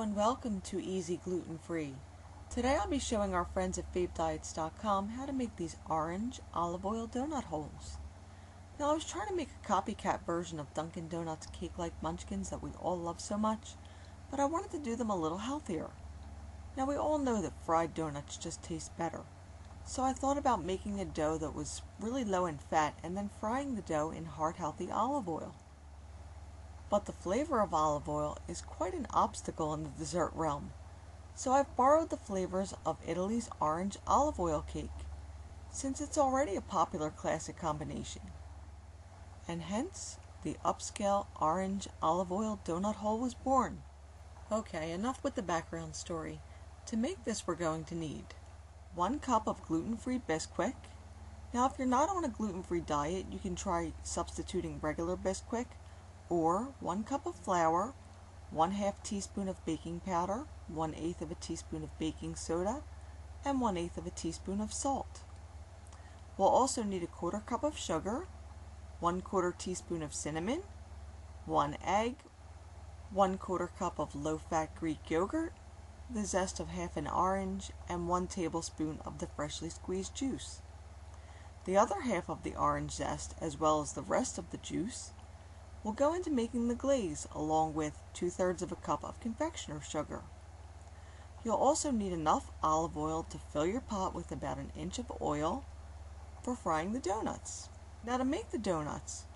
and welcome to EZGlutenFree. Today I'll be showing our friends at favediets.com how to make these orange olive oil donut holes. Now I was trying to make a copycat version of Dunkin Donut's cake-like munchkins that we all love so much, but I wanted to do them a little healthier. Now we all know that fried donuts just taste better, so I thought about making a dough that was really low in fat and then frying the dough in heart-healthy olive oil. But the flavor of olive oil is quite an obstacle in the dessert realm, so I've borrowed the flavors of Italy's orange olive oil cake, since it's already a popular classic combination. And hence, the upscale orange olive oil donut hole was born. Okay, enough with the background story. To make this we're going to need 1 cup of gluten-free Bisquick. Now if you're not on a gluten-free diet, you can try substituting regular Bisquick, or 1 cup of flour, 1/2 teaspoon of baking powder, 1/8 of a teaspoon of baking soda, and 1/8 of a teaspoon of salt. We'll also need a 1/4 cup of sugar, 1/4 teaspoon of cinnamon, 1 egg, 1/4 cup of low-fat Greek yogurt, the zest of half an orange, and 1 tablespoon of the freshly squeezed juice. The other half of the orange zest, as well as the rest of the juice, will go into making the glaze, along with 2/3 of a cup of confectioner's sugar. You'll also need enough olive oil to fill your pot with about 1 inch of oil for frying the donuts. Now to make the donuts,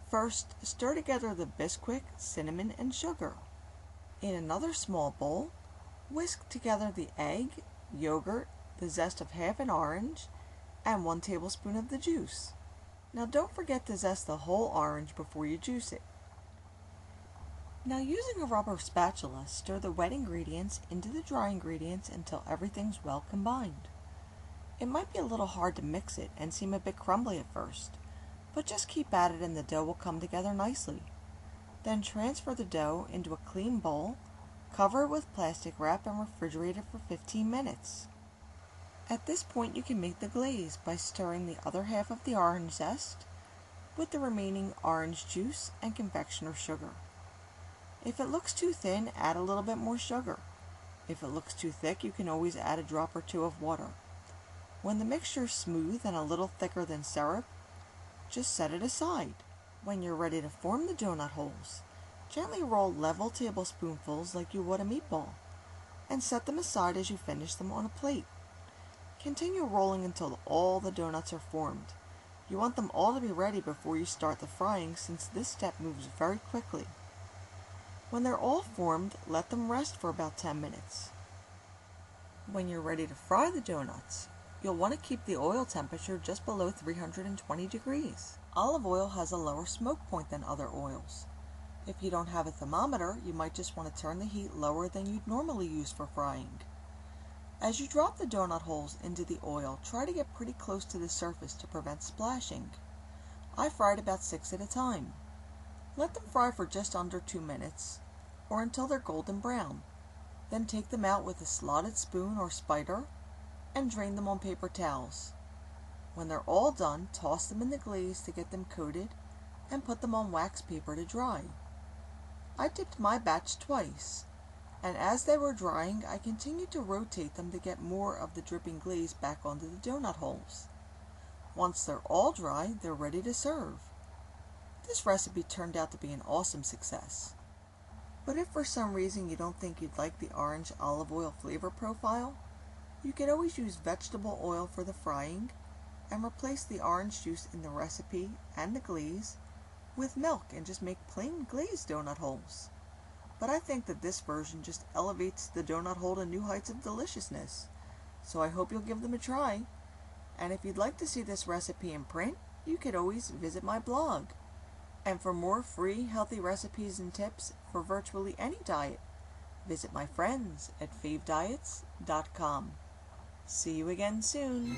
first stir together the Bisquick, cinnamon, and sugar. In another small bowl, whisk together the egg, yogurt, the zest of half an orange, and 1 tablespoon of the juice. Now don't forget to zest the whole orange before you juice it. Now using a rubber spatula, stir the wet ingredients into the dry ingredients until everything's well combined. It might be a little hard to mix it and seem a bit crumbly at first, but just keep at it and the dough will come together nicely. Then transfer the dough into a clean bowl, cover it with plastic wrap, and refrigerate it for 15 minutes. At this point you can make the glaze by stirring the other half of the orange zest with the remaining orange juice and confectioner's sugar. If it looks too thin, add a little bit more sugar. If it looks too thick, you can always add a drop or 2 of water. When the mixture is smooth and a little thicker than syrup, just set it aside. When you're ready to form the donut holes, gently roll level tablespoonfuls like you would a meatball, and set them aside as you finish them on a plate. Continue rolling until all the donuts are formed. You want them all to be ready before you start the frying, since this step moves very quickly. When they're all formed, let them rest for about 10 minutes. When you're ready to fry the donuts, you'll want to keep the oil temperature just below 320 degrees. Olive oil has a lower smoke point than other oils. If you don't have a thermometer, you might just want to turn the heat lower than you'd normally use for frying. As you drop the donut holes into the oil, try to get pretty close to the surface to prevent splashing. I fried about 6 at a time. Let them fry for just under 2 minutes, or until they're golden brown. Then take them out with a slotted spoon or spider and drain them on paper towels. When they're all done, toss them in the glaze to get them coated and put them on wax paper to dry. I dipped my batch twice, and as they were drying, I continued to rotate them to get more of the dripping glaze back onto the donut holes. Once they're all dry, they're ready to serve. This recipe turned out to be an awesome success. But if for some reason you don't think you'd like the orange olive oil flavor profile, you could always use vegetable oil for the frying and replace the orange juice in the recipe and the glaze with milk and just make plain glazed donut holes. But I think that this version just elevates the donut hole to new heights of deliciousness, so I hope you'll give them a try. And if you'd like to see this recipe in print, you could always visit my blog. And for more free, healthy recipes and tips for virtually any diet, visit my friends at favediets.com. See you again soon.